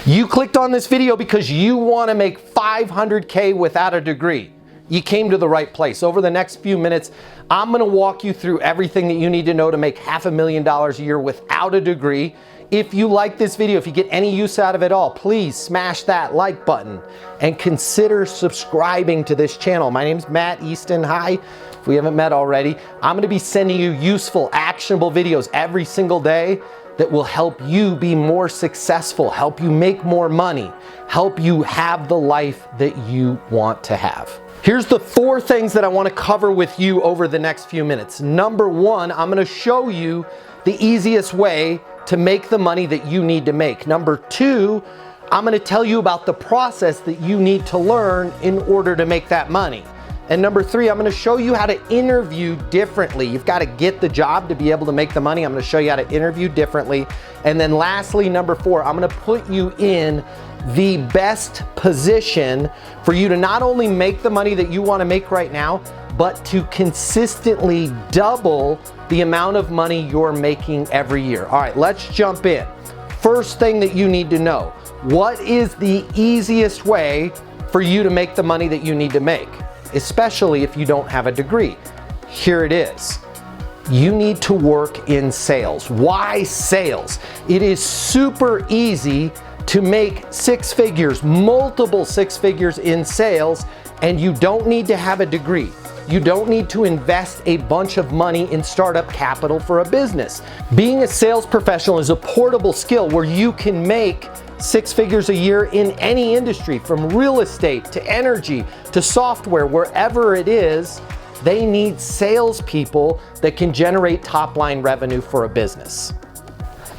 You clicked on this video because you want to make $500K without a degree. You came to the right place. Over the next few minutes, I'm going to walk you through everything that you need to know to make $500,000 a year without a degree. If you like this video, if you get any use out of it all, please smash that like button and consider subscribing to this channel. My name's Matt Easton. Hi. If we haven't met already, I'm going to be sending you useful, actionable videos every single day that will help you be more successful, help you make more money, help you have the life that you want to have. Here's the 4 things that I want to cover with you over the next few minutes. Number 1, I'm going to show you the easiest way to make the money that you need to make. Number 2, I'm going to tell you about the process that you need to learn in order to make that money. And number 3, I'm going to show you how to interview differently. You've got to get the job to be able to make the money. I'm going to show you how to interview differently. And then lastly, number 4, I'm going to put you in the best position for you to not only make the money that you want to make right now, but to consistently double the amount of money you're making every year. All right, let's jump in. First thing that you need to know, what is the easiest way for you to make the money that you need to make? Especially if you don't have a degree. Here it is. You need to work in sales. Why sales? It is super easy to make 6 figures, multiple 6 figures in sales, and you don't need to have a degree. You don't need to invest a bunch of money in startup capital for a business. Being a sales professional is a portable skill where you can make 6 figures a year in any industry, from real estate to energy to software, wherever it is. They need salespeople that can generate top-line revenue for a business.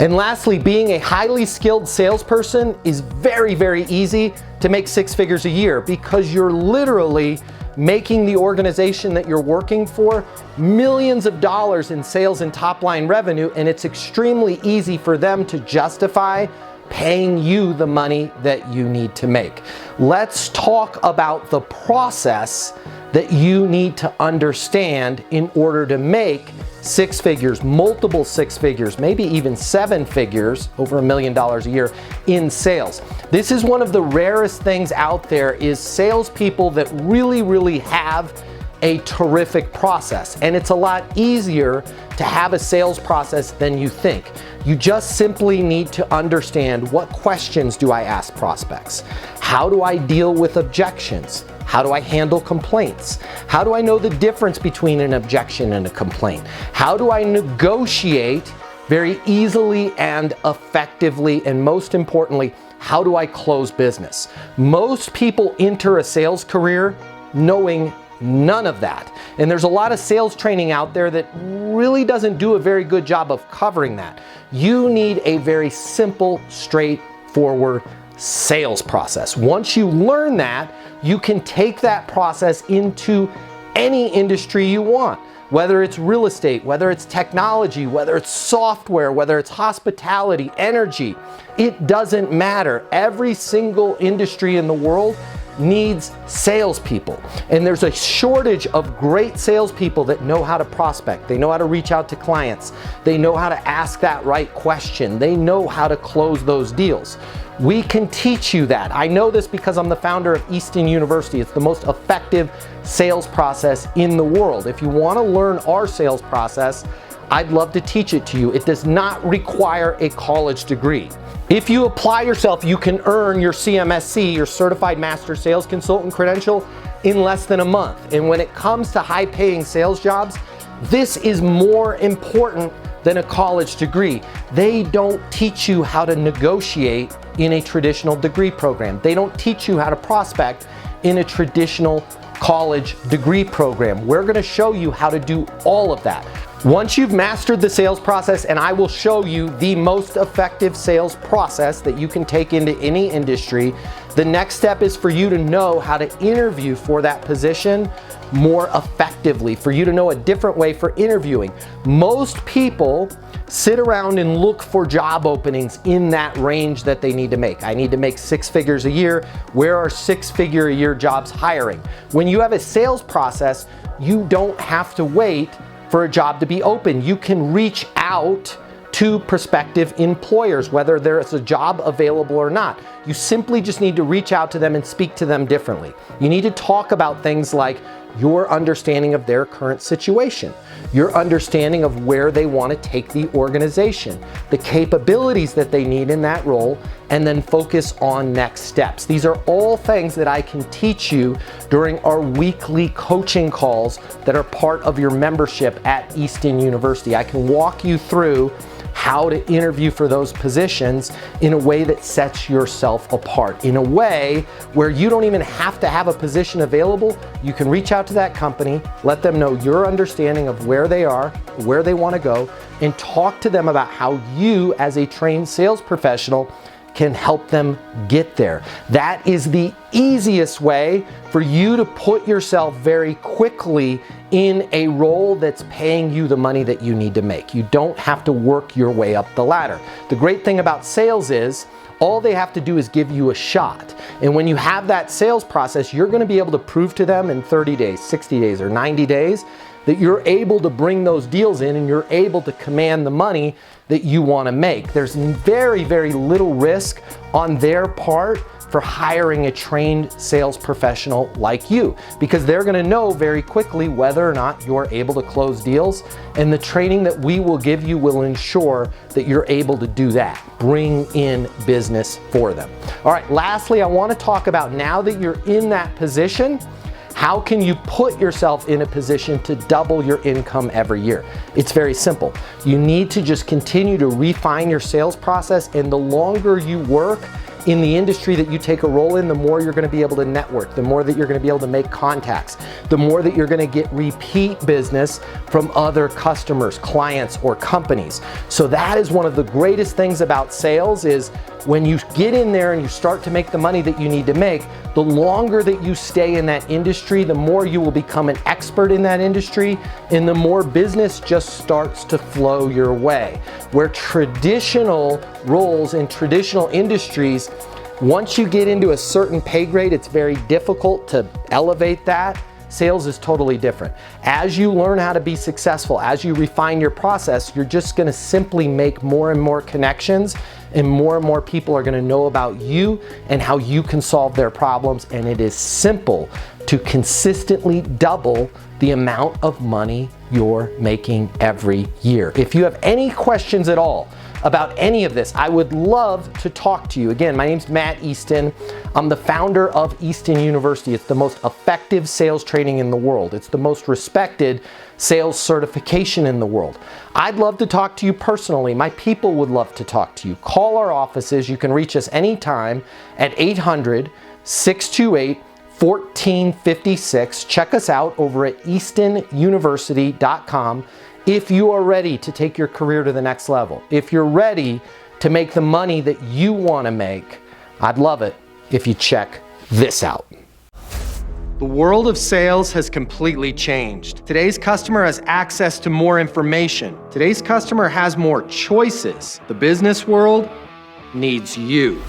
And lastly, being a highly skilled salesperson is very, very easy to make 6 figures a year because you're literally making the organization that you're working for millions of dollars in sales and top-line revenue, and it's extremely easy for them to justify paying you the money that you need to make. Let's talk about the process that you need to understand in order to make 6 figures, multiple 6 figures, maybe even 7 figures, over $1 million a year in sales. This is one of the rarest things out there, is salespeople that really have a terrific process. And it's a lot easier to have a sales process than you think. You just simply need to understand, what questions do I ask prospects? How do I deal with objections? How do I handle complaints? How do I know the difference between an objection and a complaint? How do I negotiate very easily and effectively? And most importantly, how do I close business? Most people enter a sales career knowing none of that. And there's a lot of sales training out there that really doesn't do a very good job of covering that. You need a very simple, straightforward sales process. Once you learn that, you can take that process into any industry you want. Whether it's real estate, whether it's technology, whether it's software, whether it's hospitality, energy, it doesn't matter. Every single industry in the world needs salespeople. And there's a shortage of great salespeople that know how to prospect. They know how to reach out to clients. They know how to ask that right question. They know how to close those deals. We can teach you that. I know this because I'm the founder of Easton University. It's the most effective sales process in the world. If you want to learn our sales process, I'd love to teach it to you. It does not require a college degree. If you apply yourself, you can earn your CMSC, your Certified Master Sales Consultant credential, in less than a month. And when it comes to high-paying sales jobs, this is more important than a college degree. They don't teach you how to negotiate in a traditional degree program. They don't teach you how to prospect in a traditional college degree program. We're going to show you how to do all of that. Once you've mastered the sales process, and I will show you the most effective sales process that you can take into any industry, the next step is for you to know how to interview for that position more effectively, for you to know a different way for interviewing. Most people sit around and look for job openings in that range that they need to make. I need to make 6 figures a year. Where are 6-figure a year jobs hiring? When you have a sales process, you don't have to wait for a job to be open. You can reach out to to prospective employers, whether there's a job available or not. You simply just need to reach out to them and speak to them differently. You need to talk about things like your understanding of their current situation, your understanding of where they want to take the organization, the capabilities that they need in that role, and then focus on next steps. These are all things that I can teach you during our weekly coaching calls that are part of your membership at Easton University. I can walk you through how to interview for those positions in a way that sets yourself apart, in a way where you don't even have to have a position available. You can reach out to that company, let them know your understanding of where they are, where they want to go, and talk to them about how you, as a trained sales professional, can help them get there. That is the easiest way for you to put yourself very quickly in a role that's paying you the money that you need to make. You don't have to work your way up the ladder. The great thing about sales is all they have to do is give you a shot. And when you have that sales process, you're going to be able to prove to them in 30 days, 60 days, or 90 days that you're able to bring those deals in and you're able to command the money that you want to make. There's very, very little risk on their part for hiring a trained sales professional like you, because they're going to know very quickly whether or not you're able to close deals, and the training that we will give you will ensure that you're able to do that, bring in business for them. All right, lastly, I want to talk about, now that you're in that position, how can you put yourself in a position to double your income every year? It's very simple. You need to just continue to refine your sales process, and the longer you work in the industry that you take a role in, the more you're going to be able to network, the more that you're going to be able to make contacts, the more that you're going to get repeat business from other customers, clients, or companies. So that is one of the greatest things about sales, is when you get in there and you start to make the money that you need to make, the longer that you stay in that industry, the more you will become an expert in that industry, and the more business just starts to flow your way. Where traditional roles in traditional industries, once you get into a certain pay grade, it's very difficult to elevate that. Sales is totally different. As you learn how to be successful, as you refine your process, you're just going to simply make more and more connections, and more people are going to know about you and how you can solve their problems. And it is simple to consistently double the amount of money you're making every year. If you have any questions at all about any of this, I would love to talk to you. Again, my name's Matt Easton. I'm the founder of Easton University. It's the most effective sales training in the world. It's the most respected sales certification in the world. I'd love to talk to you personally. My people would love to talk to you. Call our offices. You can reach us anytime at 800-628-1456. Check us out over at eastonuniversity.com. if you are ready to take your career to the next level, if you're ready to make the money that you want to make, I'd love it if you check this out. The world of sales has completely changed. Today's customer has access to more information. Today's customer has more choices. The business world needs you.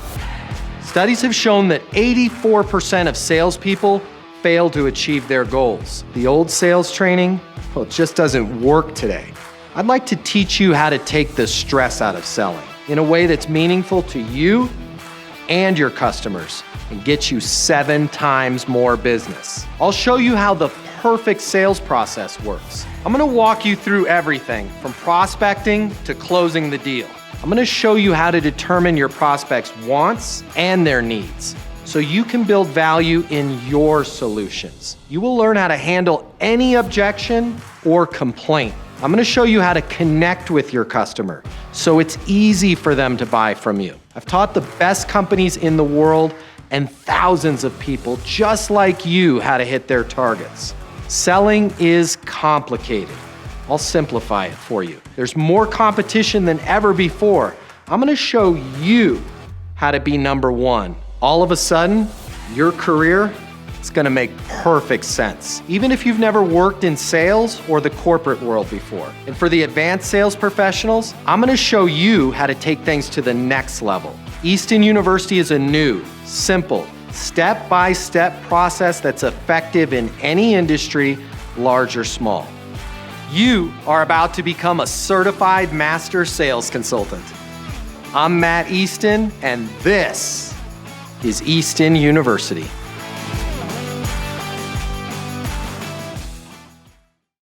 Studies have shown that 84% of salespeople fail to achieve their goals. The old sales training, well, it just doesn't work today. I'd like to teach you how to take the stress out of selling in a way that's meaningful to you and your customers and get you 7 times more business. I'll show you how the perfect sales process works. I'm gonna walk you through everything from prospecting to closing the deal. I'm gonna show you how to determine your prospects' wants and their needs, so you can build value in your solutions. You will learn how to handle any objection or complaint. I'm going to show you how to connect with your customer so it's easy for them to buy from you. I've taught the best companies in the world and thousands of people just like you how to hit their targets. Selling is complicated. I'll simplify it for you. There's more competition than ever before. I'm going to show you how to be number one. All of a sudden, your career is going to make perfect sense, even if you've never worked in sales or the corporate world before. And for the advanced sales professionals, I'm going to show you how to take things to the next level. Easton University is a new, simple, step-by-step process that's effective in any industry, large or small. You are about to become a certified master sales consultant. I'm Matt Easton, and this is Easton University.